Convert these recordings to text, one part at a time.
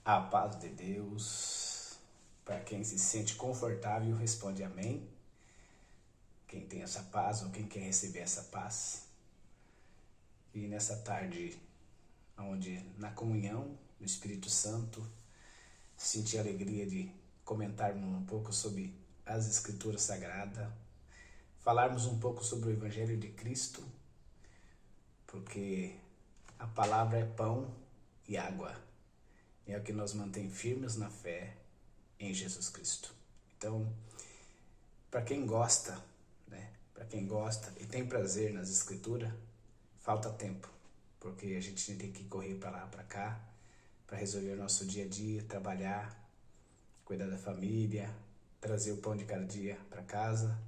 A paz de Deus. Para quem se sente confortável, responde amém. Quem tem essa paz ou quem quer receber essa paz. E nessa tarde, onde na comunhão do Espírito Santo, senti a alegria de comentarmos um pouco sobre as Escrituras Sagradas, falarmos um pouco sobre o Evangelho de Cristo, porque a palavra é pão e água. É o que nos mantém firmes na fé em Jesus Cristo. Então, para quem gosta, para quem gosta e tem prazer nas Escrituras, falta tempo, porque a gente tem que correr para lá, para cá, para resolver o nosso dia a dia, trabalhar, cuidar da família, trazer o pão de cada dia para casa.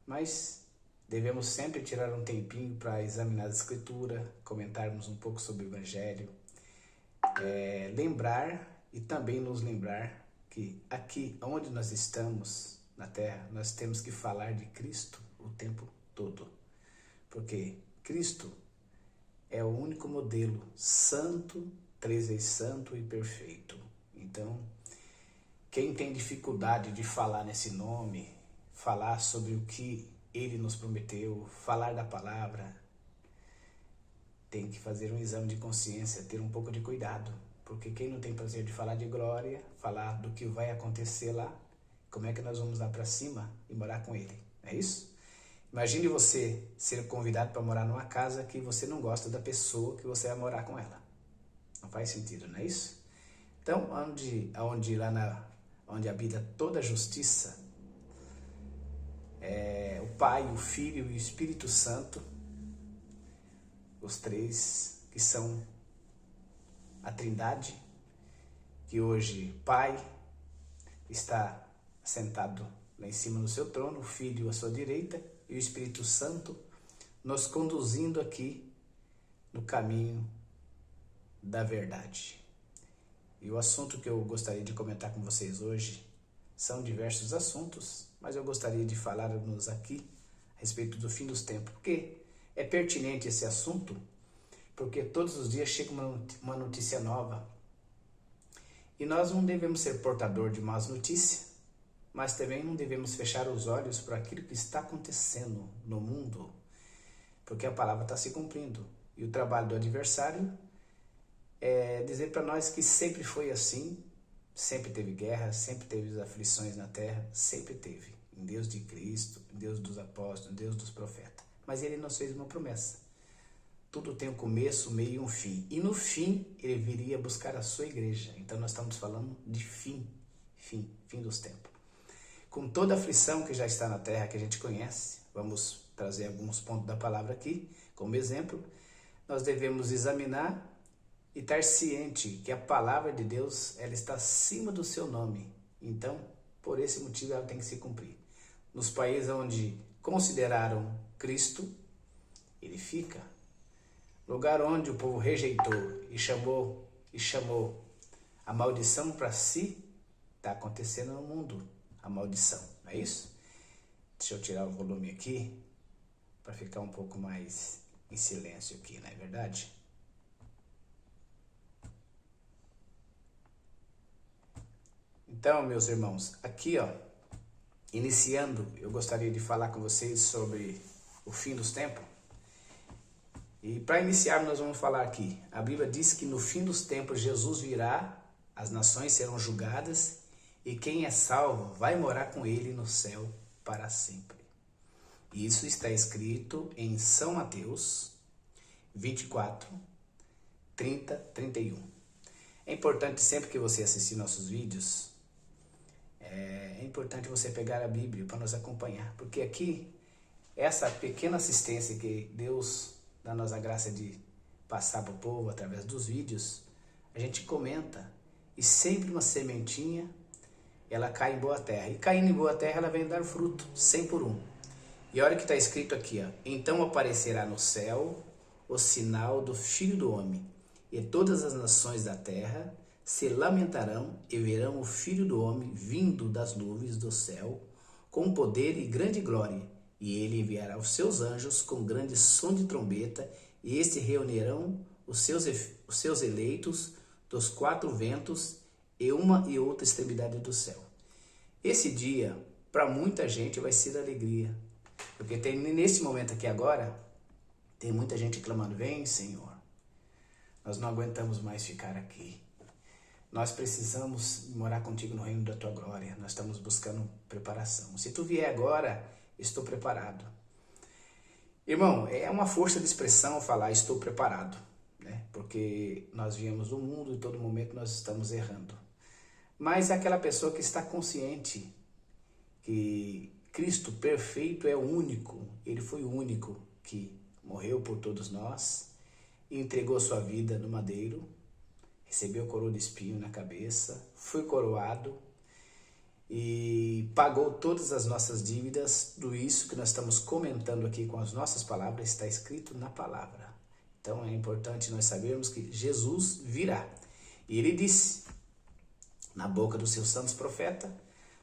Mas devemos sempre tirar um tempinho para examinar a Escritura, comentarmos um pouco sobre o Evangelho, lembrar e também nos lembrar que aqui onde nós estamos na Terra, nós temos que falar de Cristo o tempo todo, porque Cristo é o único modelo santo, três vezes santo e perfeito. Então, quem tem dificuldade de falar nesse nome, falar sobre o que Ele nos prometeu, falar da palavra, tem que fazer um exame de consciência, ter um pouco de cuidado. Porque quem não tem prazer de falar de glória, falar do que vai acontecer lá, como é que nós vamos lá para cima e morar com Ele? É isso? Imagine você ser convidado para morar numa casa que você não gosta da pessoa que você vai morar com ela. Não faz sentido, não é isso? Então, onde habita toda a justiça, o Pai, o Filho e o Espírito Santo, os três que são a Trindade, que hoje Pai está sentado lá em cima no seu trono, o Filho à sua direita e o Espírito Santo nos conduzindo aqui no caminho da verdade. E o assunto que eu gostaria de comentar com vocês hoje são diversos assuntos, mas eu gostaria de falar-nos aqui a respeito do fim dos tempos, porque é pertinente esse assunto, porque todos os dias chega uma notícia nova. E nós não devemos ser portador de más notícias, mas também não devemos fechar os olhos para aquilo que está acontecendo no mundo, porque a palavra está se cumprindo. E o trabalho do adversário é dizer para nós que sempre foi assim, sempre teve guerra, sempre teve aflições na terra, sempre teve. Em Deus de Cristo, em Deus dos apóstolos, em Deus dos profetas. Mas Ele nos fez uma promessa. Tudo tem um começo, um meio e um fim. E no fim, Ele viria buscar a sua igreja. Então nós estamos falando de fim dos tempos. Com toda a aflição que já está na terra, que a gente conhece, vamos trazer alguns pontos da palavra aqui, como exemplo, nós devemos examinar e estar ciente que a palavra de Deus, ela está acima do seu nome. Então, por esse motivo, ela tem que se cumprir. Nos países onde consideraram Cristo, Ele fica. Lugar onde o povo rejeitou e chamou a maldição para si, está acontecendo no mundo a maldição, não é isso? Deixa eu tirar o volume aqui para ficar um pouco mais em silêncio aqui, não é verdade? Então, meus irmãos, aqui iniciando, eu gostaria de falar com vocês sobre o fim dos tempos. E para iniciar, nós vamos falar aqui. A Bíblia diz que no fim dos tempos Jesus virá, as nações serão julgadas e quem é salvo vai morar com Ele no céu para sempre. Isso está escrito em São Mateus 24, 30, 31. É importante sempre que você assistir nossos vídeos, é importante você pegar a Bíblia para nos acompanhar, porque aqui, essa pequena assistência que Deus dá-nos a graça de passar para o povo através dos vídeos, a gente comenta, e sempre uma sementinha, ela cai em boa terra, e caindo em boa terra ela vem dar fruto, 100 por 1. E olha o que está escrito aqui, então aparecerá no céu o sinal do Filho do Homem, e todas as nações da terra se lamentarão e verão o Filho do Homem vindo das nuvens do céu, com poder e grande glória. E ele enviará os seus anjos com grande som de trombeta, e estes reunirão os seus eleitos dos quatro ventos e uma e outra extremidade do céu. Esse dia, para muita gente, vai ser alegria. Porque tem, nesse momento aqui agora, tem muita gente clamando, vem Senhor, nós não aguentamos mais ficar aqui. Nós precisamos morar contigo no reino da tua glória. Nós estamos buscando preparação. Se tu vier agora, estou preparado. Irmão, é uma força de expressão falar estou preparado, né? Porque nós viemos do mundo e todo momento nós estamos errando. Mas é aquela pessoa que está consciente que Cristo perfeito é o único, ele foi o único que morreu por todos nós e entregou sua vida no madeiro, recebeu coroa de espinho na cabeça, foi coroado e pagou todas as nossas dívidas. Tudo isso que nós estamos comentando aqui com as nossas palavras está escrito na palavra. Então é importante nós sabermos que Jesus virá. E ele disse, na boca dos seus santos profetas,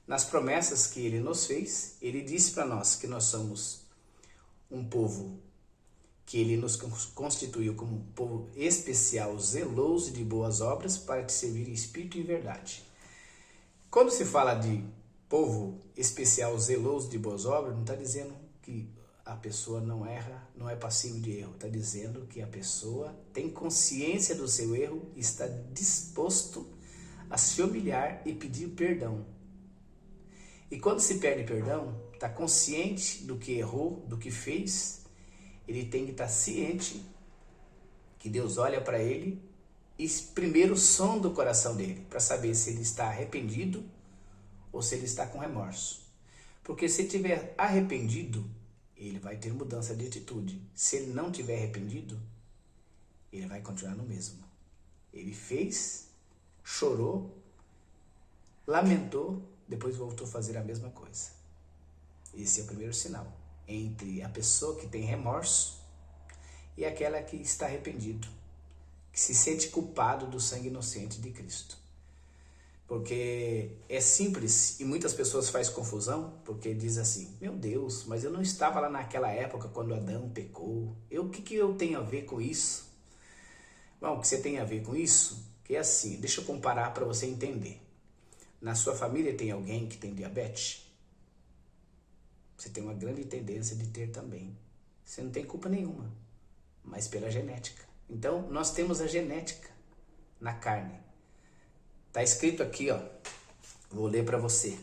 nas promessas que ele nos fez, ele disse para nós que nós somos um povo que ele nos constituiu como um povo especial, zeloso de boas obras, para te servir em espírito e em verdade. Quando se fala de povo especial, zeloso de boas obras, não está dizendo que a pessoa não erra, não é passivo de erro. Está dizendo que a pessoa tem consciência do seu erro e está disposto a se humilhar e pedir perdão. E quando se pede perdão, está consciente do que errou, do que fez, ele tem que estar ciente que Deus olha para ele e primeiro sonda o coração dele, para saber se ele está arrependido ou se ele está com remorso. Porque se ele estiver arrependido, ele vai ter mudança de atitude. Se ele não estiver arrependido, ele vai continuar no mesmo. Ele fez, chorou, lamentou, depois voltou a fazer a mesma coisa. Esse é o primeiro sinal entre a pessoa que tem remorso e aquela que está arrependido, que se sente culpado do sangue inocente de Cristo. Porque é simples e muitas pessoas fazem confusão, porque diz assim, meu Deus, mas eu não estava lá naquela época quando Adão pecou. O que eu tenho a ver com isso? Bom, o que você tem a ver com isso? Que é assim, deixa eu comparar para você entender. Na sua família tem alguém que tem diabetes? Você tem uma grande tendência de ter também. Você não tem culpa nenhuma, mas pela genética. Então, nós temos a genética na carne. Está escrito aqui, ó. Vou ler para você.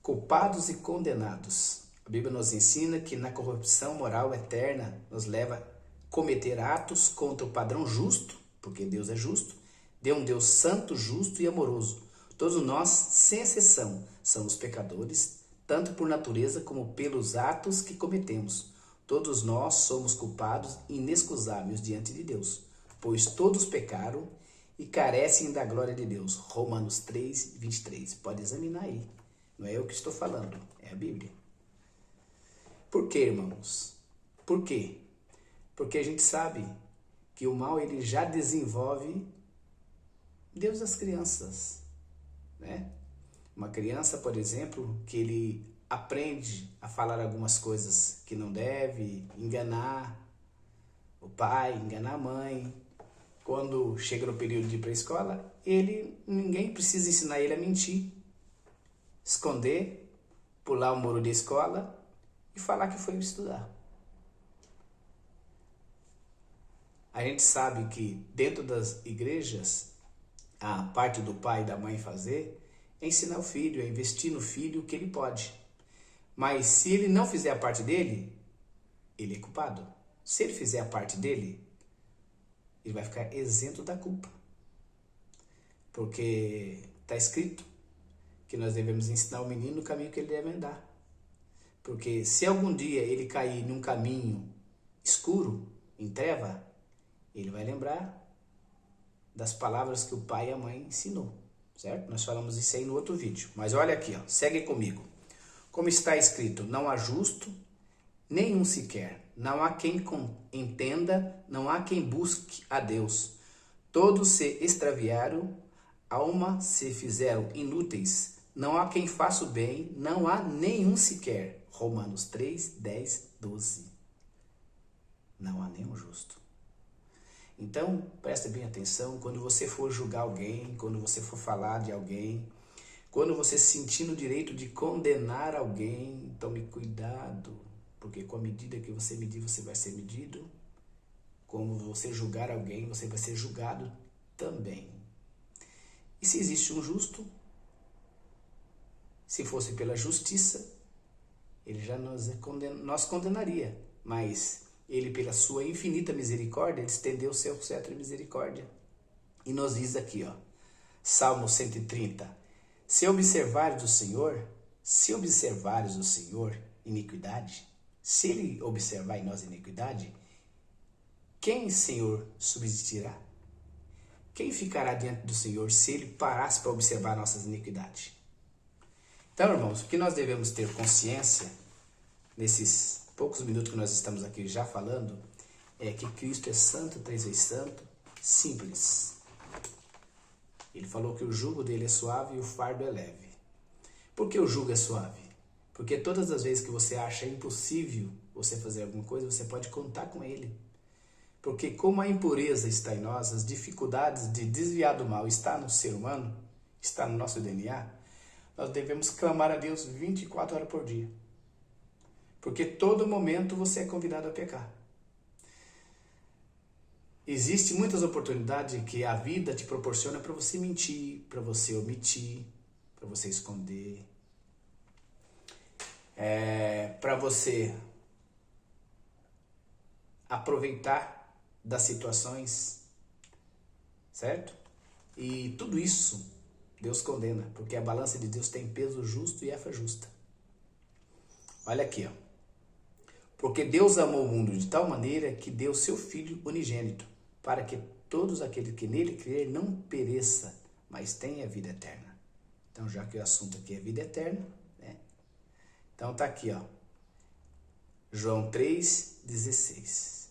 Culpados e condenados. A Bíblia nos ensina que na corrupção moral eterna nos leva a cometer atos contra o padrão justo, porque Deus é justo, de um Deus santo, justo e amoroso. Todos nós, sem exceção, somos pecadores, tanto por natureza como pelos atos que cometemos. Todos nós somos culpados e inexcusáveis diante de Deus, pois todos pecaram e carecem da glória de Deus. Romanos 3, 23. Pode examinar aí. Não é eu que estou falando, é a Bíblia. Por quê, irmãos? Por quê? Porque a gente sabe que o mal ele já desenvolve Deus das crianças, né? Uma criança, por exemplo, que ele aprende a falar algumas coisas que não deve, enganar o pai, enganar a mãe. Quando chega no período de ir para a escola, ninguém precisa ensinar ele a mentir, esconder, pular o muro da escola e falar que foi estudar. A gente sabe que dentro das igrejas, a parte do pai e da mãe fazer é ensinar o filho, é investir no filho o que ele pode. Mas se ele não fizer a parte dele, ele é culpado. Se ele fizer a parte dele, ele vai ficar isento da culpa. Porque está escrito que nós devemos ensinar o menino o caminho que ele deve andar. Porque se algum dia ele cair num caminho escuro, em treva, ele vai lembrar das palavras que o pai e a mãe ensinou, certo? Nós falamos isso aí no outro vídeo. Mas olha aqui, ó, segue comigo. Como está escrito, não há justo, nenhum sequer. Não há quem entenda, não há quem busque a Deus. Todos se extraviaram, alma se fizeram inúteis. Não há quem faça o bem, não há nenhum sequer. Romanos 3, 10, 12. Não há nenhum justo. Então, preste bem atenção, quando você for julgar alguém, quando você for falar de alguém, quando você se sentir no direito de condenar alguém, tome cuidado, porque com a medida que você medir, você vai ser medido. Como você julgar alguém, você vai ser julgado também. E se existe um justo, se fosse pela justiça, ele já nos condenaria, mas ele, pela sua infinita misericórdia, ele estendeu o seu cetro de misericórdia. E nos diz aqui, ó, Salmo 130, se observares o Senhor iniquidade, se ele observar em nós iniquidade, quem, Senhor, subsistirá? Quem ficará diante do Senhor se ele parasse para observar nossas iniquidades? Então, irmãos, o que nós devemos ter consciência, nesses poucos minutos que nós estamos aqui já falando, é que Cristo é santo, 3 vezes santo, simples. Ele falou que o jugo dele é suave e o fardo é leve. Por que o jugo é suave? Porque todas as vezes que você acha impossível você fazer alguma coisa, você pode contar com ele. Porque como a impureza está em nós, as dificuldades de desviar do mal está no ser humano, está no nosso DNA, nós devemos clamar a Deus 24 horas por dia. Porque todo momento você é convidado a pecar. Existem muitas oportunidades que a vida te proporciona para você mentir, para você omitir, para você esconder, para você aproveitar das situações, certo? E tudo isso Deus condena, porque a balança de Deus tem peso justo e efa justa. Olha aqui, ó. Porque Deus amou o mundo de tal maneira que deu seu Filho unigênito, para que todos aqueles que nele crerem não pereça, mas tenha vida eterna. Então, já que o assunto aqui é vida eterna, né? Então tá aqui, ó. João 3,16.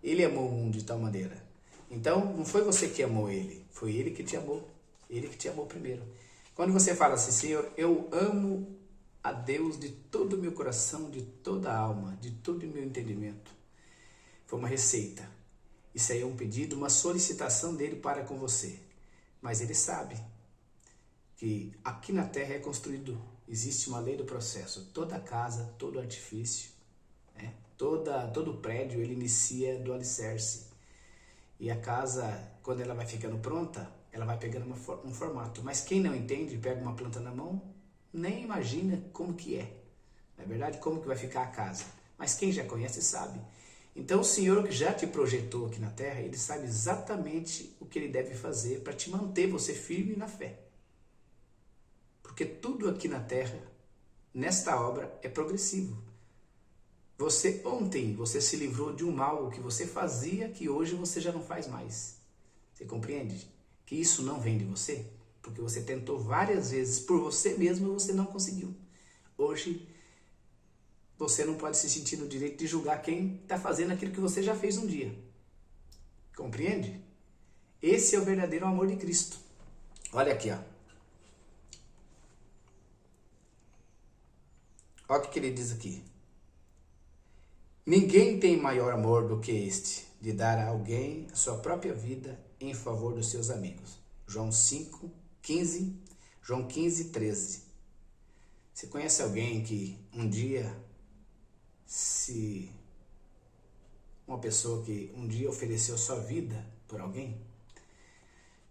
Ele amou o mundo de tal maneira. Então, não foi você que amou ele, foi ele que te amou. Ele que te amou primeiro. Quando você fala assim, Senhor, eu amo a Deus de todo o meu coração, de toda a alma, de todo o meu entendimento. Foi uma receita. Isso aí é um pedido, uma solicitação dele para com você. Mas ele sabe que aqui na terra é construído, existe uma lei do processo. Toda casa, todo artifício, né? Todo prédio, ele inicia do alicerce. E a casa, quando ela vai ficando pronta, ela vai pegando um formato. Mas quem não entende, pega uma planta na mão, nem imagina como que é. Não é verdade? Como que vai ficar a casa. Mas quem já conhece sabe. Então o Senhor que já te projetou aqui na terra, ele sabe exatamente o que ele deve fazer para te manter você firme na fé. Porque tudo aqui na terra, nesta obra, é progressivo. Ontem você se livrou de um mal que você fazia, que hoje você já não faz mais. Você compreende? Que isso não vem de você, porque você tentou várias vezes por você mesmo e você não conseguiu. Hoje, você não pode se sentir no direito de julgar quem está fazendo aquilo que você já fez um dia. Compreende? Esse é o verdadeiro amor de Cristo. Olha aqui, ó. Olha o que ele diz aqui. Ninguém tem maior amor do que este, de dar a alguém a sua própria vida em favor dos seus amigos. João 5:15, João 15:13. Você conhece alguém que uma pessoa que um dia ofereceu sua vida por alguém?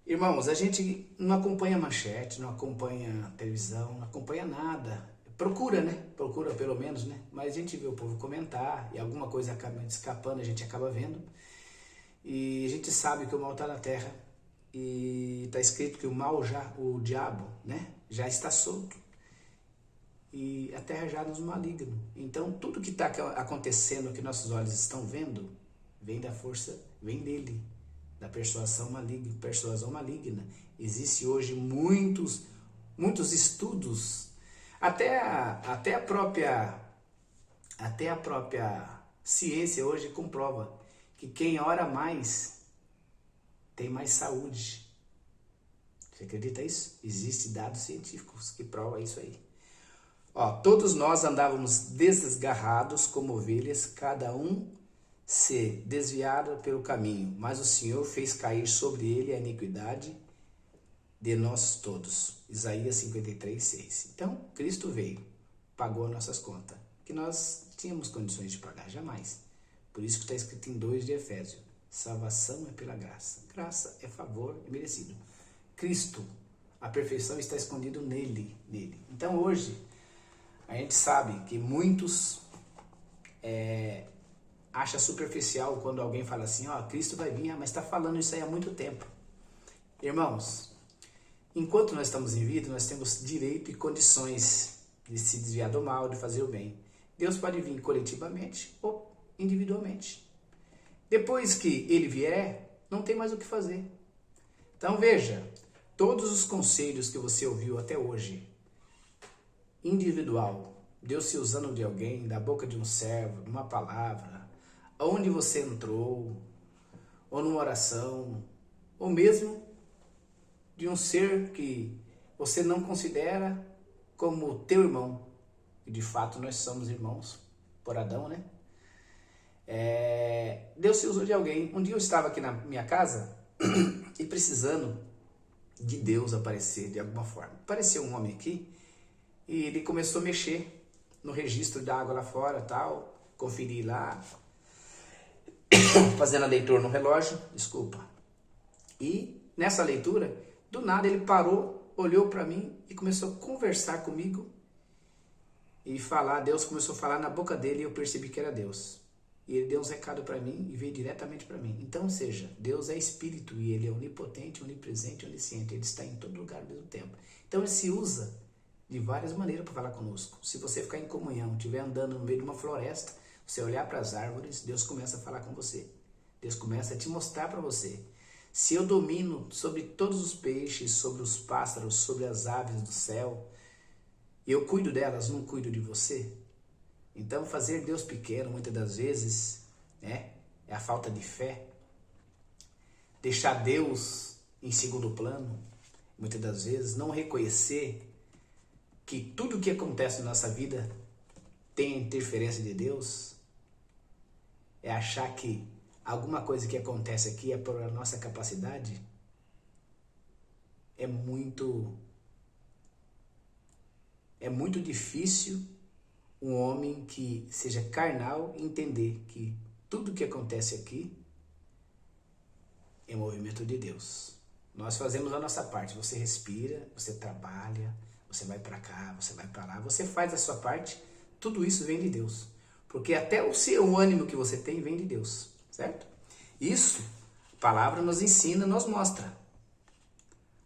Irmãos, a gente não acompanha manchete, não acompanha televisão, não acompanha nada. Procura, né? Procura pelo menos, né? Mas a gente vê o povo comentar e alguma coisa acaba escapando, a gente acaba vendo. E a gente sabe que o mal está na terra. E está escrito que o diabo, né? Já está solto. E a terra já nos maligno. Então tudo que está acontecendo, que nossos olhos estão vendo, vem da força, vem dele. Da persuasão maligna. Existe hoje muitos estudos. Até a própria ciência hoje comprova que quem ora mais tem mais saúde. Você acredita nisso? Existem dados científicos que provam isso aí. Ó, todos nós andávamos desgarrados como ovelhas, cada um ser desviado pelo caminho, mas o Senhor fez cair sobre ele a iniquidade de nós todos. Isaías 53, 6. Então, Cristo veio, pagou as nossas contas, que nós tínhamos condições de pagar, jamais. Por isso que está escrito em 2 de Efésios, salvação é pela graça. Graça é favor merecido. Cristo, a perfeição está escondida nele. Então, hoje, a gente sabe que muitos acham superficial quando alguém fala assim, Cristo vai vir, mas está falando isso aí há muito tempo. Irmãos, enquanto nós estamos em vida, nós temos direito e condições de se desviar do mal, de fazer o bem. Deus pode vir coletivamente ou individualmente. Depois que ele vier, não tem mais o que fazer. Então veja, todos os conselhos que você ouviu até hoje, individual, Deus se usando de alguém, da boca de um servo, de uma palavra, onde você entrou, ou numa oração, ou mesmo de um ser que você não considera como teu irmão, e de fato nós somos irmãos, por Adão, né? Deus se usou de alguém. Um dia eu estava aqui na minha casa e precisando de Deus aparecer de alguma forma. Apareceu um homem aqui e ele começou a mexer no registro da água lá fora, tal, conferir lá, fazendo a leitura no relógio, desculpa. E nessa leitura, do nada ele parou, olhou para mim e começou a conversar comigo e falar. Deus começou a falar na boca dele e eu percebi que era Deus. E ele deu uns recados para mim e veio diretamente para mim. Então, ou seja, Deus é espírito e ele é onipotente, onipresente, onisciente. Ele está em todo lugar ao mesmo tempo. Então, ele se usa de várias maneiras para falar conosco. Se você ficar em comunhão, estiver andando no meio de uma floresta, você olhar para as árvores, Deus começa a falar com você. Deus começa a te mostrar para você. Se eu domino sobre todos os peixes, sobre os pássaros, sobre as aves do céu, e eu cuido delas, não cuido de você? Então, fazer Deus pequeno, muitas das vezes, é a falta de fé. Deixar Deus em segundo plano, muitas das vezes, não reconhecer que tudo o que acontece na nossa vida tem a interferência de Deus, é achar que alguma coisa que acontece aqui é por a nossa capacidade, é muito difícil um homem que seja carnal entender que tudo que acontece aqui é movimento de Deus. Nós fazemos a nossa parte. Você respira, você trabalha, você vai para cá, você vai para lá, você faz a sua parte. Tudo isso vem de Deus. Porque até o ânimo que você tem vem de Deus, certo? Isso, a palavra nos ensina, nos mostra.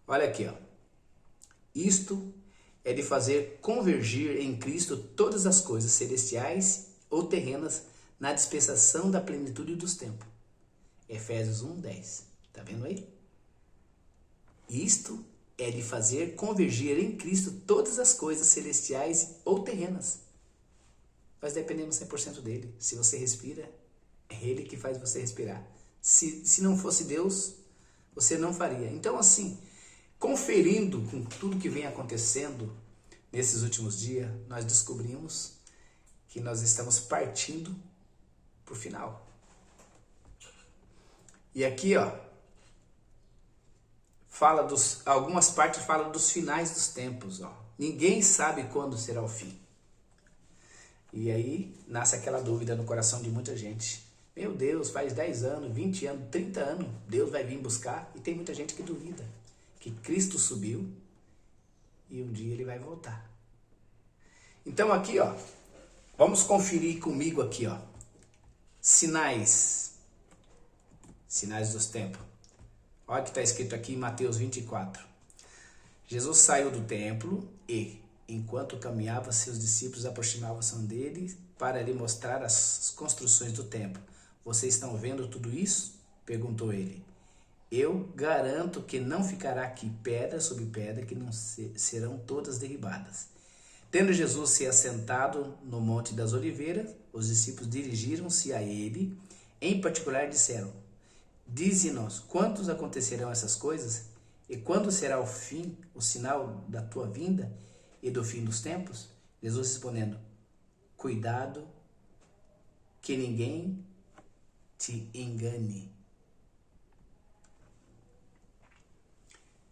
Olha aqui, ó. Isto é de fazer convergir em Cristo todas as coisas celestiais ou terrenas na dispensação da plenitude dos tempos. Efésios 1:10. Tá vendo aí? Isto é de fazer convergir em Cristo todas as coisas celestiais ou terrenas. Nós dependemos 100% dele. Se você respira, é ele que faz você respirar. Se não fosse Deus, você não faria. Então, assim, conferindo com tudo que vem acontecendo nesses últimos dias, nós descobrimos que nós estamos partindo para o final. E aqui, ó, algumas partes falam dos finais dos tempos, ó. Ninguém sabe quando será o fim. E aí nasce aquela dúvida no coração de muita gente. Meu Deus, faz 10 anos, 20 anos, 30 anos, Deus vai vir buscar. E tem muita gente que duvida que Cristo subiu e um dia ele vai voltar. Então aqui, ó, vamos conferir comigo aqui, ó, sinais dos tempos. Olha o que está escrito aqui em Mateus 24. Jesus saiu do templo e, enquanto caminhava, seus discípulos aproximavam-se dele para lhe mostrar as construções do templo. Vocês estão vendo tudo isso? Perguntou ele. Eu garanto que não ficará aqui pedra sobre pedra que não serão todas derribadas. Tendo Jesus se assentado no Monte das Oliveiras, os discípulos dirigiram-se a ele, em particular disseram: Dize-nos, quantos acontecerão essas coisas? E quando será o fim, o sinal da tua vinda e do fim dos tempos? Jesus respondendo: Cuidado que ninguém te engane.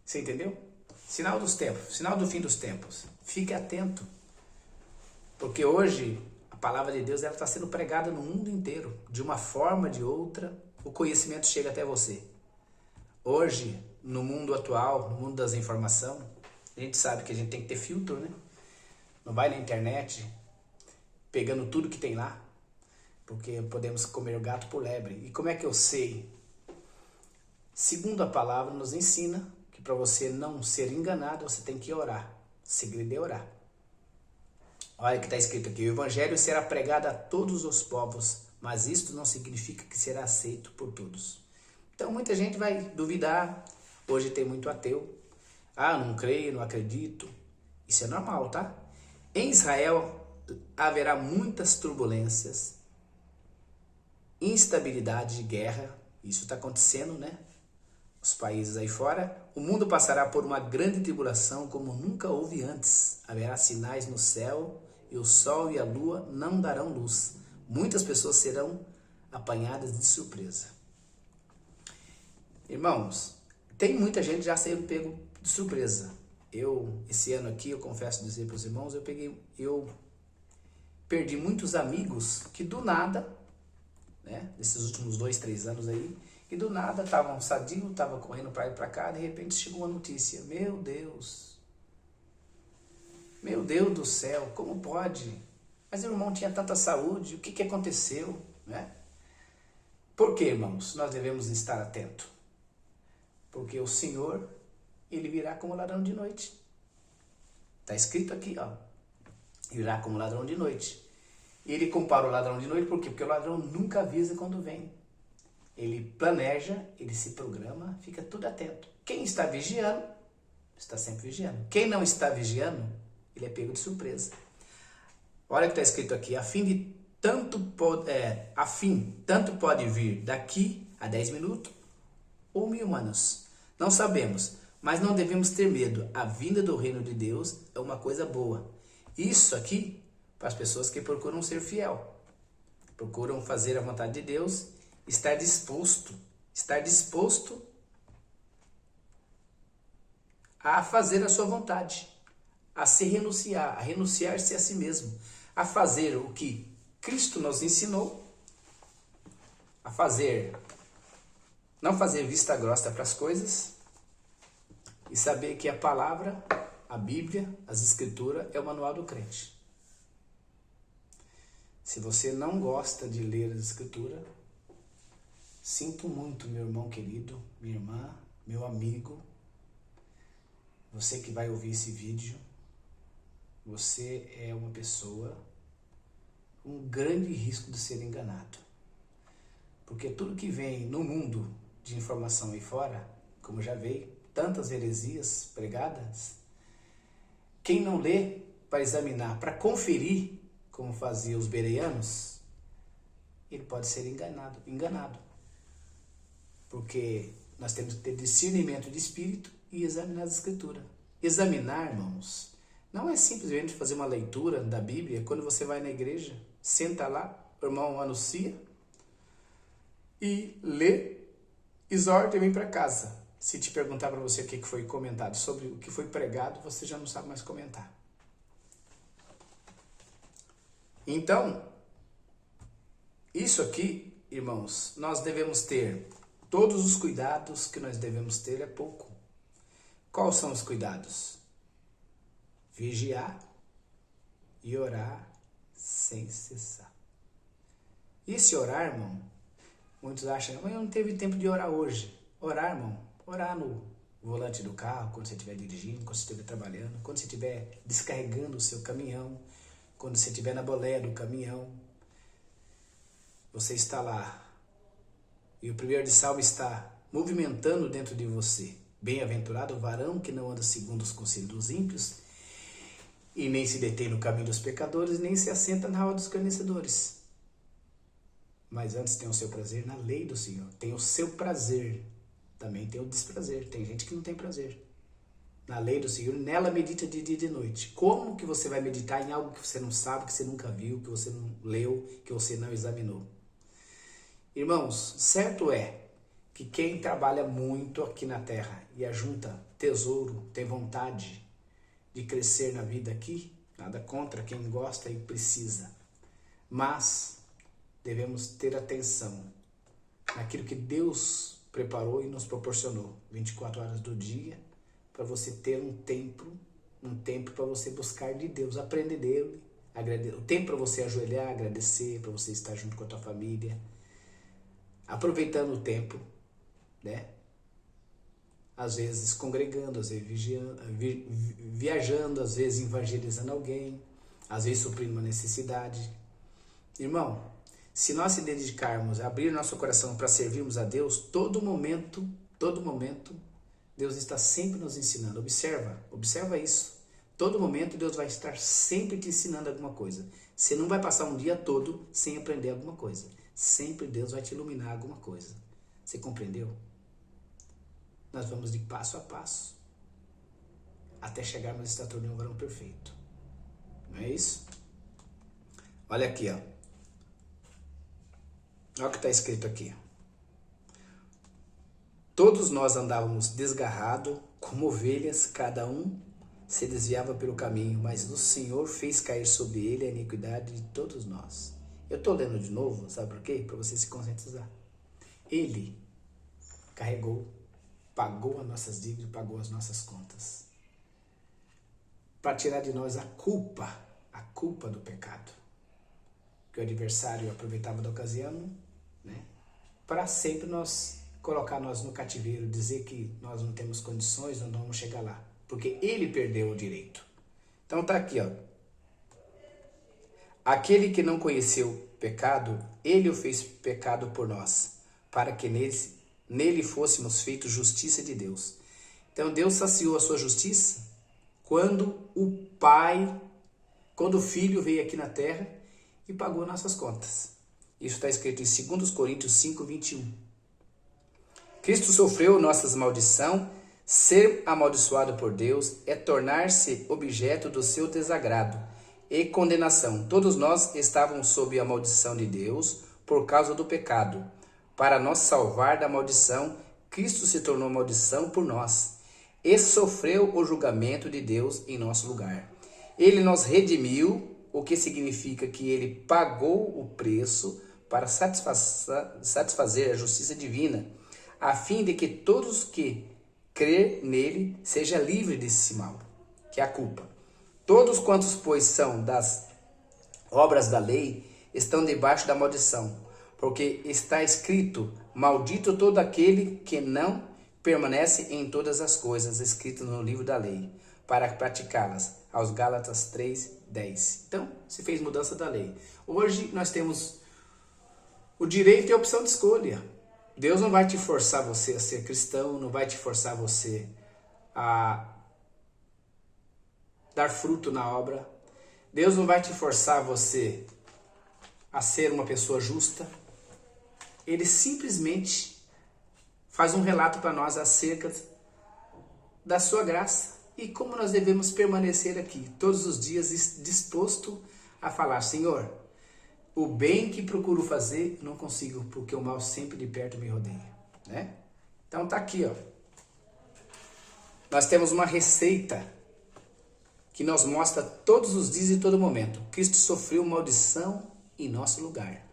Você entendeu? Sinal dos tempos, sinal do fim dos tempos. Fique atento. Porque hoje a palavra de Deus está sendo pregada no mundo inteiro. De uma forma ou de outra, o conhecimento chega até você. Hoje, no mundo atual, no mundo das informações, a gente sabe que a gente tem que ter filtro, né? Não vai na internet pegando tudo que tem lá, porque podemos comer o gato por lebre. E como é que eu sei? Segundo a palavra nos ensina que para você não ser enganado, você tem que orar. O segredo é orar. Olha o que está escrito aqui: o evangelho será pregado a todos os povos, mas isto não significa que será aceito por todos. Então muita gente vai duvidar. Hoje tem muito ateu. Ah, não creio, não acredito. Isso é normal, tá? Em Israel haverá muitas turbulências, instabilidade de guerra. Isso está acontecendo, né? Os países aí fora. O mundo passará por uma grande tribulação como nunca houve antes. Haverá sinais no céu e o sol e a lua não darão luz. Muitas pessoas serão apanhadas de surpresa. Irmãos, tem muita gente já sendo pego de surpresa. Esse ano aqui, eu confesso dizer para os irmãos, eu perdi muitos amigos que do nada, né, nesses últimos 2, 3 anos aí, que do nada estavam sadios, estavam correndo para ir para cá, de repente chegou uma notícia: meu Deus do céu, como pode? Mas o irmão tinha tanta saúde, o que aconteceu? Né? Por que, irmãos, nós devemos estar atentos? Porque o Senhor, Ele virá como ladrão de noite. Está escrito aqui, ó. Virá como ladrão de noite. E Ele compara o ladrão de noite, por quê? Porque o ladrão nunca avisa quando vem. Ele planeja, ele se programa, fica tudo atento. Quem está vigiando, está sempre vigiando. Quem não está vigiando, ele é pego de surpresa. Olha o que está escrito aqui: tanto pode vir daqui a 10 minutos ou 1000 anos. Não sabemos, mas não devemos ter medo. A vinda do reino de Deus é uma coisa boa. Isso aqui para as pessoas que procuram ser fiel, procuram fazer a vontade de Deus, estar disposto a fazer a sua vontade, a se renunciar, a renunciar-se a si mesmo, a fazer o que Cristo nos ensinou, a fazer, não fazer vista grossa para as coisas, e saber que a palavra, a Bíblia, as Escrituras é o manual do crente. Se você não gosta de ler as Escrituras, sinto muito, meu irmão querido, minha irmã, meu amigo, você que vai ouvir esse vídeo, você é uma pessoa com um grande risco de ser enganado. Porque tudo que vem no mundo de informação aí fora, como já veio, tantas heresias pregadas, quem não lê para examinar, para conferir, como faziam os bereanos, ele pode ser enganado. Porque nós temos que ter discernimento de espírito e examinar as escrituras. Examinar, irmãos, não é simplesmente fazer uma leitura da Bíblia. Quando você vai na igreja, senta lá, o irmão anuncia e lê, exorta e vem para casa. Se te perguntar para você o que foi comentado sobre o que foi pregado, você já não sabe mais comentar. Então, isso aqui, irmãos, nós devemos ter. Todos os cuidados que nós devemos ter é pouco. Quais são os cuidados? Vigiar e orar sem cessar. E esse orar, irmão, muitos acham, mas eu não teve tempo de orar hoje. Orar, irmão, orar no volante do carro, quando você estiver dirigindo, quando você estiver trabalhando, quando você estiver descarregando o seu caminhão, quando você estiver na boleia do caminhão. Você está lá. E o primeiro de Salmo está movimentando dentro de você. Bem-aventurado o varão que não anda segundo os conselhos dos ímpios, e nem se detém no caminho dos pecadores, nem se assenta na roda dos escarnecedores. Mas antes tem o seu prazer na lei do Senhor. Tem o seu prazer. Também tem o desprazer. Tem gente que não tem prazer. Na lei do Senhor, nela medita de dia e de noite. Como que você vai meditar em algo que você não sabe, que você nunca viu, que você não leu, que você não examinou? Irmãos, certo é que quem trabalha muito aqui na terra e ajunta tesouro, tem vontade de crescer na vida aqui, nada contra quem gosta e precisa. Mas devemos ter atenção naquilo que Deus preparou e nos proporcionou. 24 horas do dia, para você ter um tempo para você buscar de Deus, aprender dele, o tempo para você ajoelhar, agradecer, para você estar junto com a tua família, aproveitando o tempo, né? Às vezes congregando, às vezes viajando, às vezes evangelizando alguém, às vezes suprindo uma necessidade. Irmão, se nós se dedicarmos a abrir nosso coração para servirmos a Deus, todo momento, Deus está sempre nos ensinando. Observa isso. Todo momento Deus vai estar sempre te ensinando alguma coisa. Você não vai passar um dia todo sem aprender alguma coisa. Sempre Deus vai te iluminar alguma coisa. Você compreendeu? Nós vamos de passo a passo até chegarmos à estatura de um varão perfeito. Não é isso? Olha aqui, ó. Olha o que está escrito aqui. Todos nós andávamos desgarrados, como ovelhas, cada um se desviava pelo caminho, mas o Senhor fez cair sobre ele a iniquidade de todos nós. Eu estou lendo de novo, sabe por quê? Para você se conscientizar. Ele carregou, pagou as nossas dívidas, pagou as nossas contas. Para tirar de nós a culpa do pecado. Que o adversário aproveitava da ocasião, né? Para sempre colocar nós no cativeiro, dizer que nós não temos condições, nós não vamos chegar lá. Porque ele perdeu o direito. Então tá aqui, ó. Aquele que não conheceu pecado, ele o fez pecado por nós, para que nele fôssemos feitos justiça de Deus. Então Deus saciou a sua justiça quando o Filho veio aqui na terra e pagou nossas contas. Isso está escrito em 2 Coríntios 5, 21. Cristo sofreu nossas maldições. Ser amaldiçoado por Deus é tornar-se objeto do seu desagrado e condenação. Todos nós estávamos sob a maldição de Deus por causa do pecado. Para nos salvar da maldição, Cristo se tornou maldição por nós e sofreu o julgamento de Deus em nosso lugar. Ele nos redimiu, o que significa que ele pagou o preço para satisfazer a justiça divina, a fim de que todos que crer nele seja livre desse mal, que é a culpa. Todos quantos, pois, são das obras da lei, estão debaixo da maldição, porque está escrito, maldito todo aquele que não permanece em todas as coisas escritas no livro da lei, para praticá-las, aos Gálatas 3, 10. Então, se fez mudança da lei. Hoje nós temos o direito e a opção de escolha. Deus não vai te forçar você a ser cristão, não vai te forçar você a dar fruto na obra. Deus não vai te forçar você a ser uma pessoa justa. Ele simplesmente faz um relato para nós acerca da sua graça e como nós devemos permanecer aqui todos os dias disposto a falar, Senhor, o bem que procuro fazer, não consigo, porque o mal sempre de perto me rodeia, né? Então tá aqui, ó. Nós temos uma receita que nos mostra todos os dias e todo momento. Cristo sofreu maldição em nosso lugar.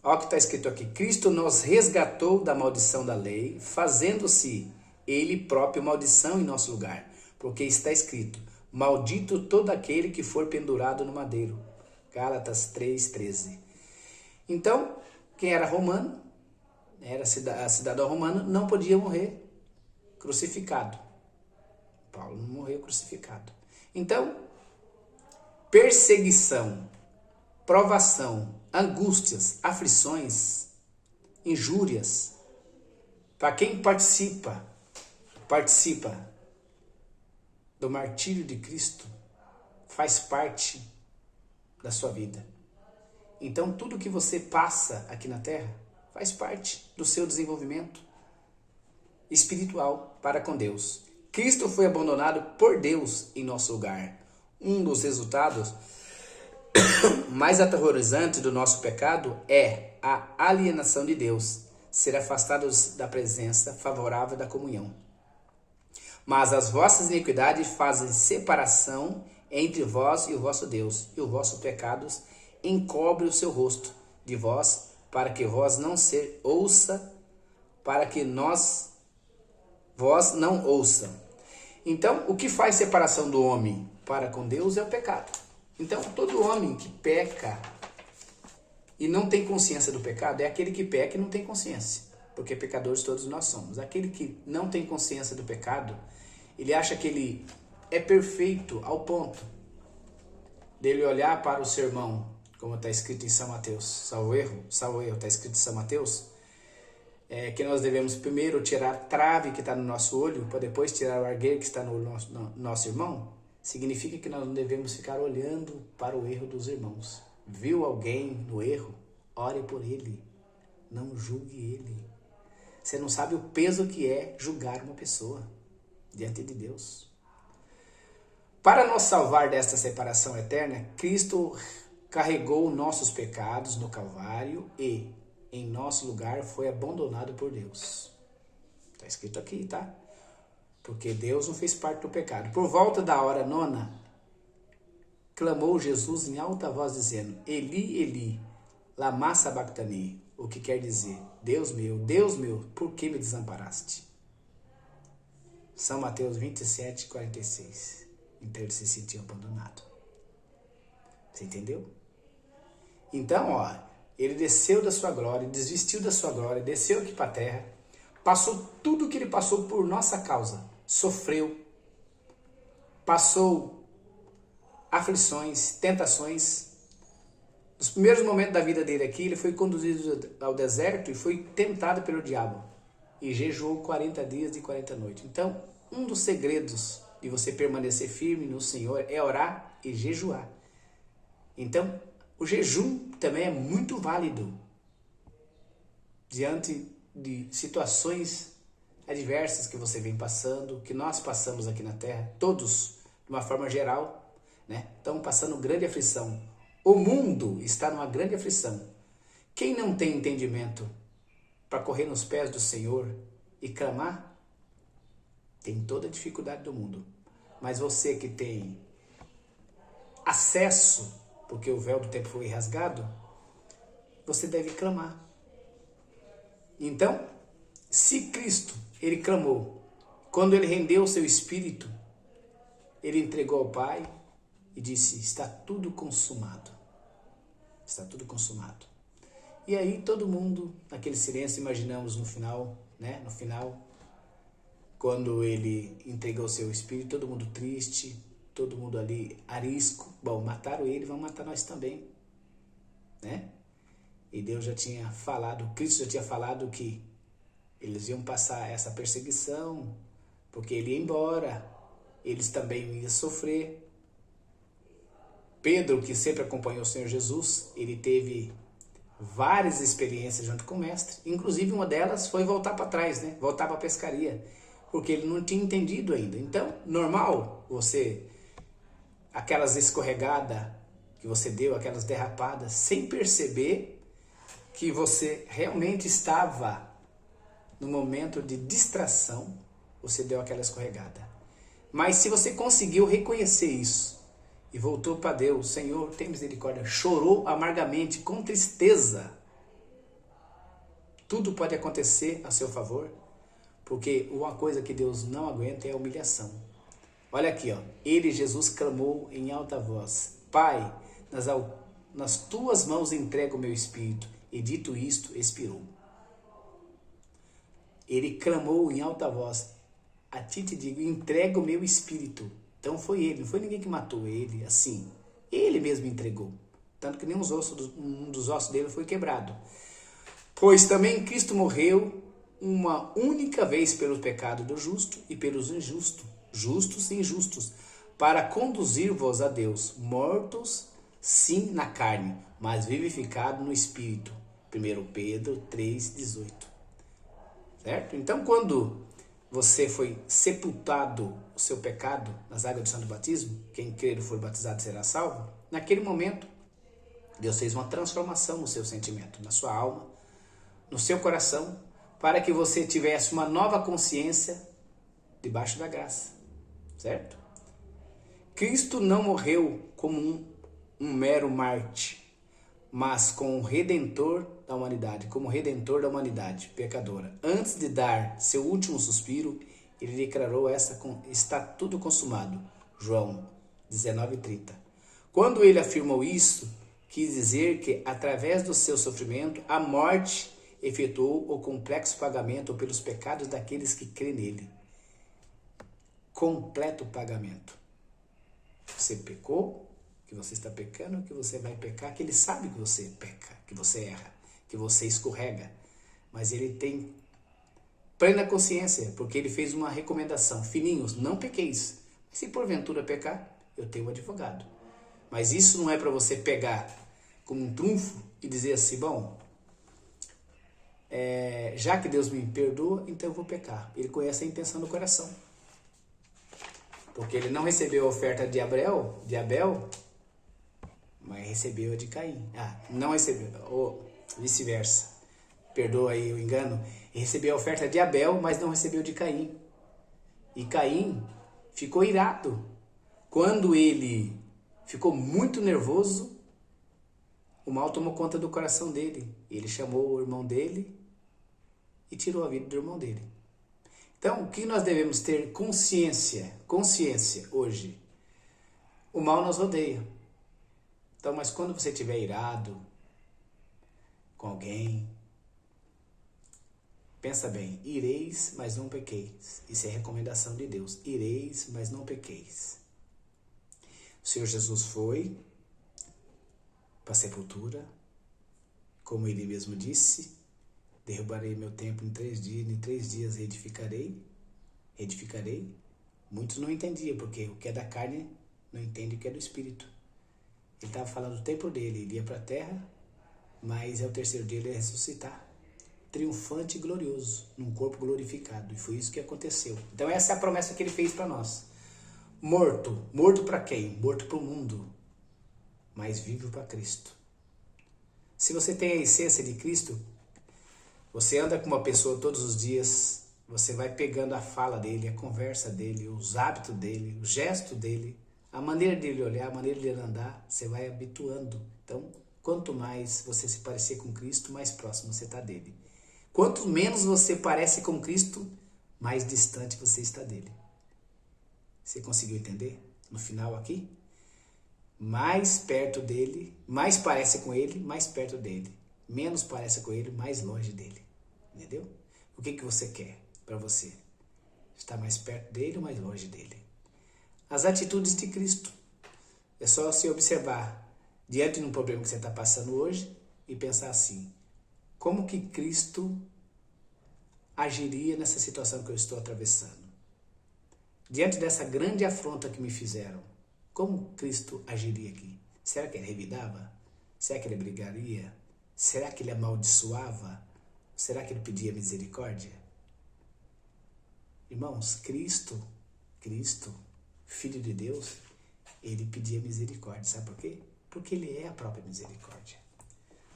Olha o que está escrito aqui. Cristo nos resgatou da maldição da lei, fazendo-se ele próprio maldição em nosso lugar. Porque está escrito, maldito todo aquele que for pendurado no madeiro. Gálatas 3:13. Então, quem era romano, era cidadão romano, não podia morrer crucificado. Paulo não morreu crucificado. Então, perseguição, provação, angústias, aflições, injúrias, para quem participa do martírio de Cristo, faz parte da sua vida. Então, tudo que você passa aqui na terra faz parte do seu desenvolvimento espiritual para com Deus. Cristo foi abandonado por Deus em nosso lugar. Um dos resultados mais aterrorizante do nosso pecado é a alienação de Deus, ser afastados da presença favorável da comunhão. Mas as vossas iniquidades fazem separação entre vós e o vosso Deus, e os vossos pecados encobre o seu rosto de vós, para que vós não se ouça, para que vós não ouça. Então, o que faz separação do homem para com Deus é o pecado. Então, todo homem que peca e não tem consciência do pecado é aquele que peca e não tem consciência, porque pecadores todos nós somos. Aquele que não tem consciência do pecado, ele acha que ele é perfeito ao ponto dele olhar para o seu irmão, como está escrito em São Mateus, salvo erro, está escrito em São Mateus, que nós devemos primeiro tirar a trave que está no nosso olho, para depois tirar o argueiro que está no nosso irmão. Significa que nós não devemos ficar olhando para o erro dos irmãos. Viu alguém no erro? Ore por ele, não julgue ele. Você não sabe o peso que é julgar uma pessoa diante de Deus. Para nos salvar desta separação eterna, Cristo carregou nossos pecados no Calvário e, em nosso lugar, foi abandonado por Deus. Está escrito aqui, tá? Porque Deus não fez parte do pecado. Por volta da hora nona, clamou Jesus em alta voz, dizendo: Eli, Eli, lama sabachthani, o que quer dizer: Deus meu, por que me desamparaste? São Mateus 27, 46. Então ele se sentiu abandonado. Você entendeu? Então, ele desceu da sua glória, desvestiu da sua glória, desceu aqui para a terra, passou tudo o que ele passou por nossa causa, sofreu, passou aflições, tentações. Nos primeiros momentos da vida dele aqui, ele foi conduzido ao deserto e foi tentado pelo diabo. E jejuou 40 dias e 40 noites. Então, um dos segredos de você permanecer firme no Senhor é orar e jejuar. Então, o jejum também é muito válido diante de situações adversas que você vem passando, que nós passamos aqui na Terra, todos, de uma forma geral, né? Estão passando grande aflição. O mundo está numa grande aflição. Quem não tem entendimento para correr nos pés do Senhor e clamar, tem toda a dificuldade do mundo. Mas você que tem acesso, porque o véu do tempo foi rasgado, você deve clamar. Então, se Cristo, ele clamou, quando ele rendeu o seu espírito, ele entregou ao Pai e disse: está tudo consumado. Está tudo consumado. E aí todo mundo, naquele silêncio, imaginamos no final, né? No final, quando ele entregou o seu espírito, todo mundo triste, todo mundo ali arisco. Bom, mataram ele, vão matar nós também, né? E Deus já tinha falado, Cristo já tinha falado que eles iam passar essa perseguição, porque ele ia embora, eles também iam sofrer. Pedro, que sempre acompanhou o Senhor Jesus, ele teve várias experiências junto com o mestre, inclusive uma delas foi voltar para trás, né? Voltar para a pescaria, porque ele não tinha entendido ainda. Então, normal você, aquelas escorregadas que você deu, aquelas derrapadas, sem perceber que você realmente estava no momento de distração, você deu aquela escorregada. Mas se você conseguiu reconhecer isso e voltou para Deus, Senhor, tem misericórdia, chorou amargamente, com tristeza, tudo pode acontecer a seu favor, porque uma coisa que Deus não aguenta é a humilhação. Olha aqui, ele, Jesus, clamou em alta voz: Pai, nas tuas mãos entrego o meu espírito. E dito isto, expirou. Ele clamou em alta voz: a ti te digo, entrego o meu espírito. Então foi ele, não foi ninguém que matou ele, assim. Ele mesmo entregou. Tanto que nem um dos ossos dele foi quebrado. Pois também Cristo morreu uma única vez pelo pecado do justo e pelos injustos, justos e injustos, para conduzir-vos a Deus, mortos sim na carne, mas vivificado no espírito. 1 Pedro 3,18. Certo? Então, quando você foi sepultado o seu pecado nas águas do santo batismo, quem crer e for batizado será salvo, naquele momento Deus fez uma transformação no seu sentimento, na sua alma, no seu coração, para que você tivesse uma nova consciência debaixo da graça, certo? Cristo não morreu como um mero Marte, mas como Redentor da humanidade, pecadora. Antes de dar seu último suspiro, ele declarou está tudo consumado. João 19:30. Quando ele afirmou isso, quis dizer que, através do seu sofrimento, a morte efetuou o complexo pagamento pelos pecados daqueles que crêem nele. Completo pagamento. Você pecou, que você está pecando, que você vai pecar, que ele sabe que você peca, que você erra, que você escorrega. Mas ele tem plena consciência, porque ele fez uma recomendação. Filhinhos, não pequeis. Se porventura pecar, eu tenho um advogado. Mas isso não é para você pegar como um trunfo e dizer assim, bom, já que Deus me perdoa, então eu vou pecar. Ele conhece a intenção do coração. Porque ele não recebeu a oferta de Abel, mas recebeu a de Caim. Não recebeu, ou vice-versa. Perdoa aí o engano. Ele recebeu a oferta de Abel, mas não recebeu de Caim. E Caim ficou irado. Quando ele ficou muito nervoso, o mal tomou conta do coração dele. Ele chamou o irmão dele e tirou a vida do irmão dele. Então, o que nós devemos ter consciência hoje? O mal nos rodeia. Então, mas quando você estiver irado com alguém, pensa bem, ireis, mas não pequeis. Isso é recomendação de Deus. Ireis, mas não pequeis. O Senhor Jesus foi para a sepultura, como ele mesmo disse, derrubarei meu templo em 3 dias, em 3 dias edificarei. Muitos não entendiam, porque o que é da carne não entende o que é do Espírito. Ele estava falando do templo dele, ele ia para a terra, mas ao 3º dia ele ia ressuscitar, triunfante e glorioso, num corpo glorificado, e foi isso que aconteceu. Então essa é a promessa que ele fez para nós. Morto para quem? Morto para o mundo, mas vivo para Cristo. Se você tem a essência de Cristo, você anda com uma pessoa todos os dias, você vai pegando a fala dele, a conversa dele, os hábitos dele, o gesto dele, a maneira dele olhar, a maneira dele andar, você vai habituando. Então, quanto mais você se parecer com Cristo, mais próximo você está dele. Quanto menos você parece com Cristo, mais distante você está dele. Você conseguiu entender? No final aqui? Mais perto dele, mais parece com ele, mais perto dele. Menos parece com ele, mais longe dele. Entendeu? O que você quer para você? Estar mais perto dele ou mais longe dele? As atitudes de Cristo. É só se observar diante de um problema que você está passando hoje e pensar assim, como que Cristo agiria nessa situação que eu estou atravessando? Diante dessa grande afronta que me fizeram, como Cristo agiria aqui? Será que ele revidava? Será que ele brigaria? Será que ele amaldiçoava? Será que ele pedia misericórdia? Irmãos, Cristo, Filho de Deus, ele pedia misericórdia. Sabe por quê? Porque ele é a própria misericórdia.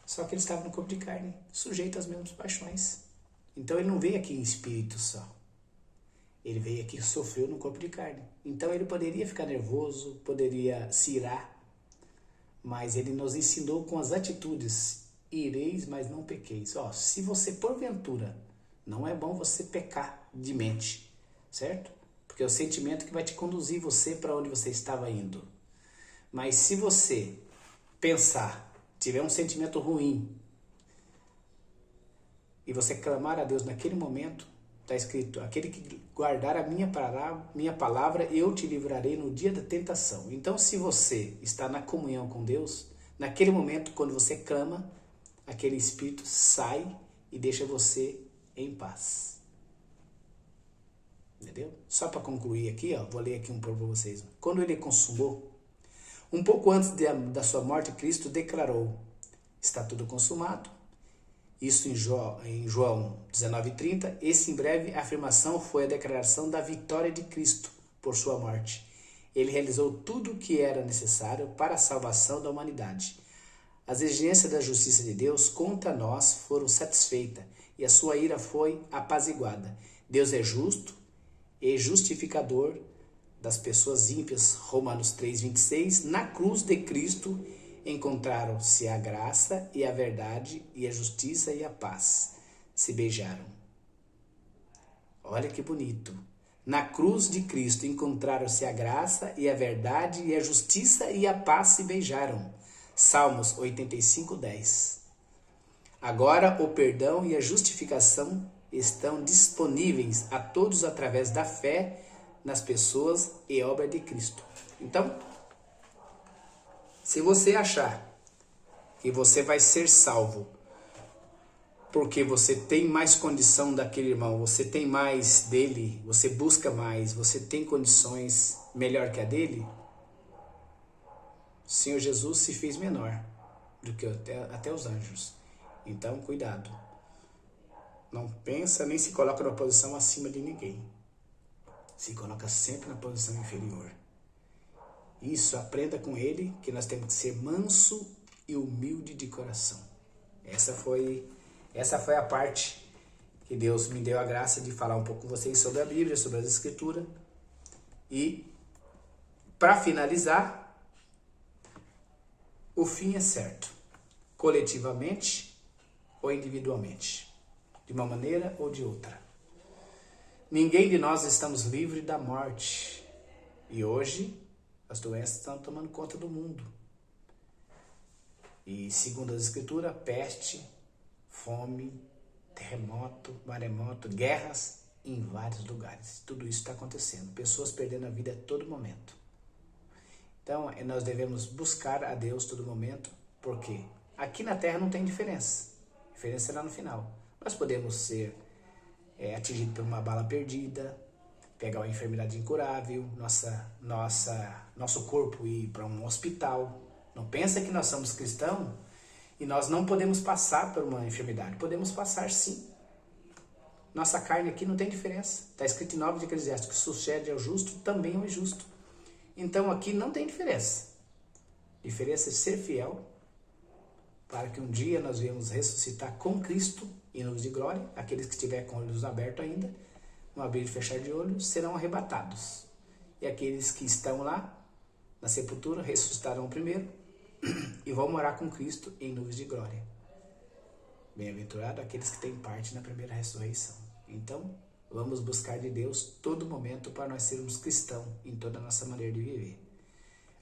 Só que ele estava no corpo de carne, sujeito às mesmas paixões. Então ele não veio aqui em espírito só. Ele veio aqui e sofreu no corpo de carne. Então ele poderia ficar nervoso, poderia se irar, mas ele nos ensinou com as atitudes. Ireis, mas não pequeis. Se você porventura, não é bom você pecar de mente, certo? Porque é o sentimento que vai te conduzir você para onde você estava indo. Mas se você pensar, tiver um sentimento ruim, e você clamar a Deus naquele momento, está escrito, aquele que guardar a minha palavra, eu te livrarei no dia da tentação. Então, se você está na comunhão com Deus, naquele momento, quando você clama, aquele espírito sai e deixa você em paz. Entendeu? Só para concluir aqui, vou ler aqui um pouco para vocês. Quando ele consumou, um pouco antes da sua morte, Cristo declarou, está tudo consumado. Isso em João 19:30. Esse em breve afirmação foi a declaração da vitória de Cristo por sua morte. Ele realizou tudo o que era necessário para a salvação da humanidade. As exigências da justiça de Deus contra nós foram satisfeitas e a sua ira foi apaziguada. Deus é justo e justificador das pessoas ímpias. Romanos 3:26. Na cruz de Cristo encontraram-se a graça e a verdade e a justiça e a paz. Se beijaram. Olha que bonito. Na cruz de Cristo encontraram-se a graça e a verdade e a justiça e a paz se beijaram. Salmos 85:10. Agora o perdão e a justificação estão disponíveis a todos através da fé nas pessoas e obra de Cristo. Então, se você achar que você vai ser salvo porque você tem mais condição daquele irmão, você tem mais dele, você busca mais, você tem condições melhor que a dele, o Senhor Jesus se fez menor do que até os anjos. Então, cuidado. Não pensa nem se coloca numa posição acima de ninguém. Se coloca sempre na posição inferior. Isso, aprenda com ele que nós temos que ser manso e humilde de coração. Essa foi a parte que Deus me deu a graça de falar um pouco com vocês sobre a Bíblia, sobre as Escrituras. E, para finalizar, o fim é certo, coletivamente ou individualmente, de uma maneira ou de outra. Ninguém de nós estamos livres da morte. E hoje, as doenças estão tomando conta do mundo. E, segundo as Escrituras, peste, fome, terremoto, maremoto, guerras em vários lugares. Tudo isso está acontecendo. Pessoas perdendo a vida a todo momento. Então, nós devemos buscar a Deus todo momento, porque aqui na Terra não tem diferença. A diferença é lá no final. Nós podemos ser atingidos por uma bala perdida, pegar uma enfermidade incurável, nosso corpo ir para um hospital. Não pensa que nós somos cristãos e nós não podemos passar por uma enfermidade. Podemos passar sim. Nossa carne aqui não tem diferença. Está escrito em 9 de Eclesiastes que sucede ao justo, também ao injusto. Então aqui não tem diferença. A diferença é ser fiel para que um dia nós venhamos ressuscitar com Cristo em luz de glória. Aqueles que estiverem com os olhos abertos ainda, no abrir e fechar de olhos, serão arrebatados. E aqueles que estão lá na sepultura ressuscitarão primeiro e vão morar com Cristo em nuvens de glória. Bem-aventurado aqueles que têm parte na primeira ressurreição. Então, vamos buscar de Deus todo momento para nós sermos cristãos em toda a nossa maneira de viver.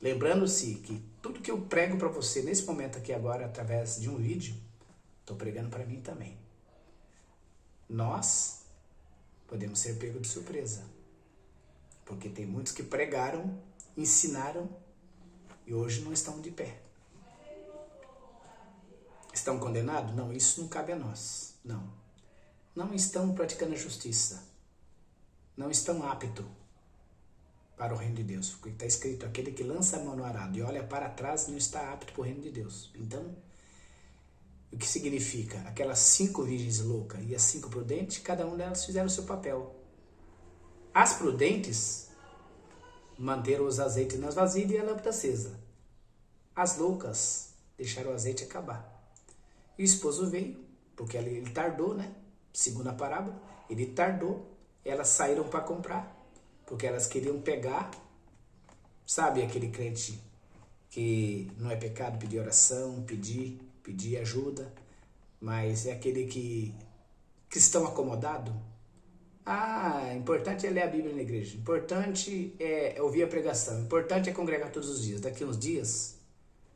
Lembrando-se que tudo que eu prego para você nesse momento aqui agora, através de um vídeo, estou pregando para mim também. Nós podemos ser pegos de surpresa. Porque tem muitos que pregaram, ensinaram e hoje não estão de pé. Estão condenados? Não, isso não cabe a nós. Não estão praticando a justiça. Não estão aptos para o reino de Deus. Porque está escrito, aquele que lança a mão no arado e olha para trás não está apto para o reino de Deus. Então, o que significa? Aquelas 5 virgens loucas e as 5 prudentes, cada uma delas fizeram o seu papel. As prudentes manteram os azeites nas vasilhas e a lâmpada acesa. As loucas deixaram o azeite acabar. E o esposo veio, porque ele tardou, né? Segundo a parábola, ele tardou. Elas saíram para comprar, porque elas queriam pegar. Sabe aquele crente que não é pecado pedir oração, pedir ajuda, mas é aquele que cristão acomodado? Importante é ler a Bíblia na igreja, importante é ouvir a pregação, importante é congregar todos os dias. Daqui a uns dias,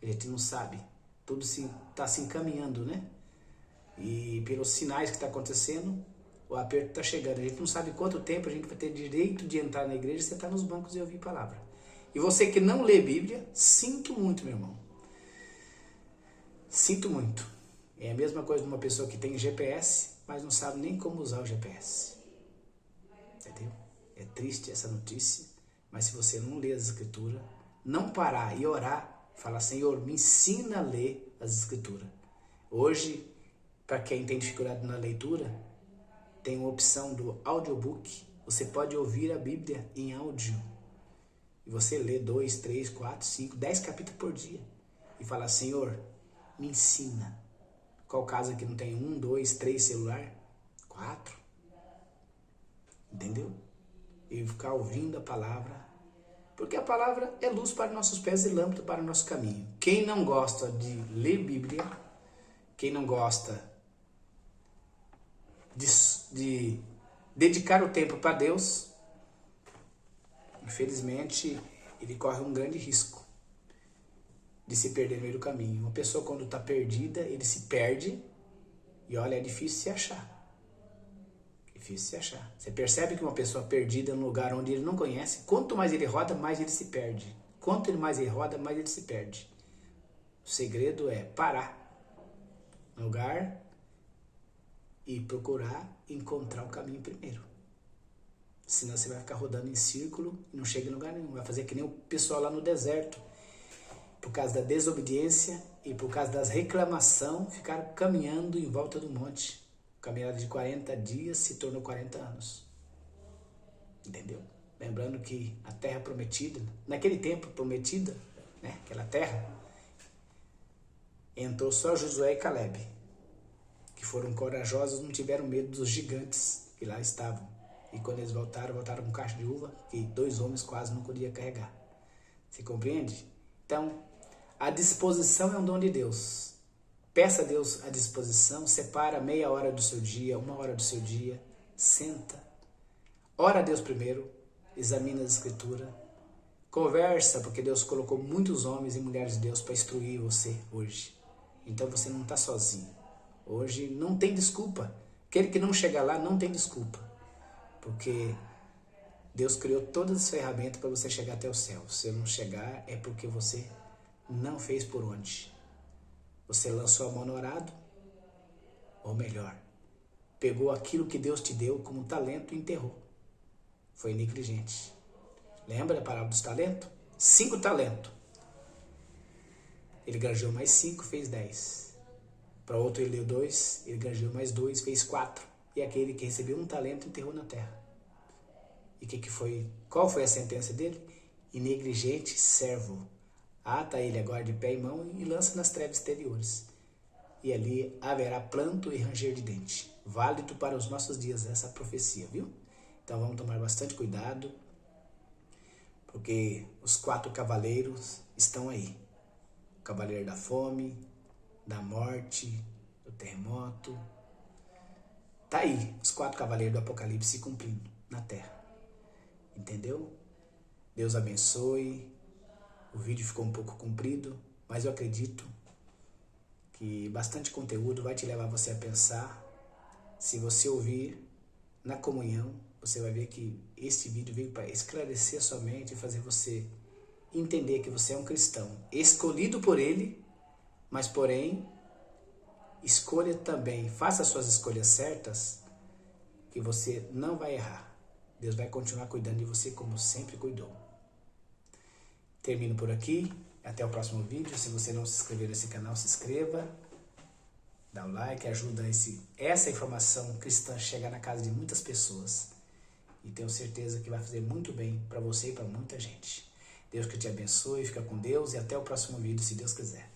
a gente não sabe, tudo está se encaminhando, né? E pelos sinais que está acontecendo, o aperto está chegando. A gente não sabe quanto tempo a gente vai ter direito de entrar na igreja e sentar nos bancos e ouvir a palavra. E você que não lê Bíblia, sinto muito, meu irmão. Sinto muito. É a mesma coisa de uma pessoa que tem GPS, mas não sabe nem como usar o GPS. Entendeu? É triste essa notícia, mas se você não ler as Escrituras, não parar e orar, falar, Senhor, me ensina a ler as Escrituras. Hoje, para quem tem dificuldade na leitura, tem uma opção do audiobook. Você pode ouvir a Bíblia em áudio. E você lê 2, 3, 4, 5, 10 capítulos por dia. E fala, Senhor, Me ensina. Qual casa que não tem 1, 2, 3 celular? 4. Entendeu? E ficar ouvindo a palavra. Porque a palavra é luz para nossos pés e lâmpada para o nosso caminho. Quem não gosta de ler Bíblia, quem não gosta de dedicar o tempo para Deus, infelizmente, ele corre um grande risco de se perder no meio do caminho. Uma pessoa, quando está perdida, ele se perde e olha, é difícil se achar. Difícil se achar. Você percebe que uma pessoa perdida num lugar onde ele não conhece, quanto mais ele roda, mais ele se perde. Quanto mais ele roda, mais ele se perde. O segredo é parar no lugar e procurar encontrar o caminho primeiro. Senão você vai ficar rodando em círculo e não chega em lugar nenhum. Vai fazer que nem o pessoal lá no deserto. Por causa da desobediência e por causa das reclamações, ficaram caminhando em volta do monte. Caminhada de 40 dias se tornou 40 anos. Entendeu? Lembrando que a terra prometida, naquele tempo prometida, né, aquela terra, entrou só Josué e Caleb, que foram corajosos, não tiveram medo dos gigantes que lá estavam. E quando eles voltaram com caixa de uva, que 2 homens quase não podiam carregar. Você compreende? Então, a disposição é um dom de Deus. Peça a Deus a disposição, separa meia hora do seu dia, 1 hora do seu dia, senta, ora a Deus primeiro, examina as escrituras, conversa, porque Deus colocou muitos homens e mulheres de Deus para instruir você hoje. Então você não está sozinho. Hoje não tem desculpa. Aquele que não chegar lá não tem desculpa. Porque Deus criou todas as ferramentas para você chegar até o céu. Se não chegar é porque você não fez por onde. Você lançou a mão no arado, ou melhor, pegou aquilo que Deus te deu como talento e enterrou. Foi negligente. Lembra a parábola dos talentos? 5 talentos. Ele granjeou mais 5, fez 10. Para outro ele deu 2, ele granjeou mais 2, fez 4. E aquele que recebeu 1 talento enterrou na terra. E que foi? Qual foi a sentença dele? Negligente servo. Ata ele agora de pé e mão e lança nas trevas exteriores. E ali haverá pranto e ranger de dente. Válido para os nossos dias essa profecia, viu? Então vamos tomar bastante cuidado, porque os 4 cavaleiros estão aí. O cavaleiro da fome, da morte, do terremoto. Tá aí os 4 cavaleiros do Apocalipse se cumprindo na terra. Entendeu? Deus abençoe. O vídeo ficou um pouco comprido, mas eu acredito que bastante conteúdo vai te levar você a pensar. Se você ouvir na comunhão, você vai ver que esse vídeo veio para esclarecer a sua mente e fazer você entender que você é um cristão escolhido por Ele, mas porém, escolha também, faça as suas escolhas certas, que você não vai errar. Deus vai continuar cuidando de você como sempre cuidou. Termino por aqui. Até o próximo vídeo. Se você não se inscreveu nesse canal, se inscreva. Dá um like, ajuda essa informação cristã chegar na casa de muitas pessoas. E tenho certeza que vai fazer muito bem para você e para muita gente. Deus que te abençoe, fica com Deus e até o próximo vídeo, se Deus quiser.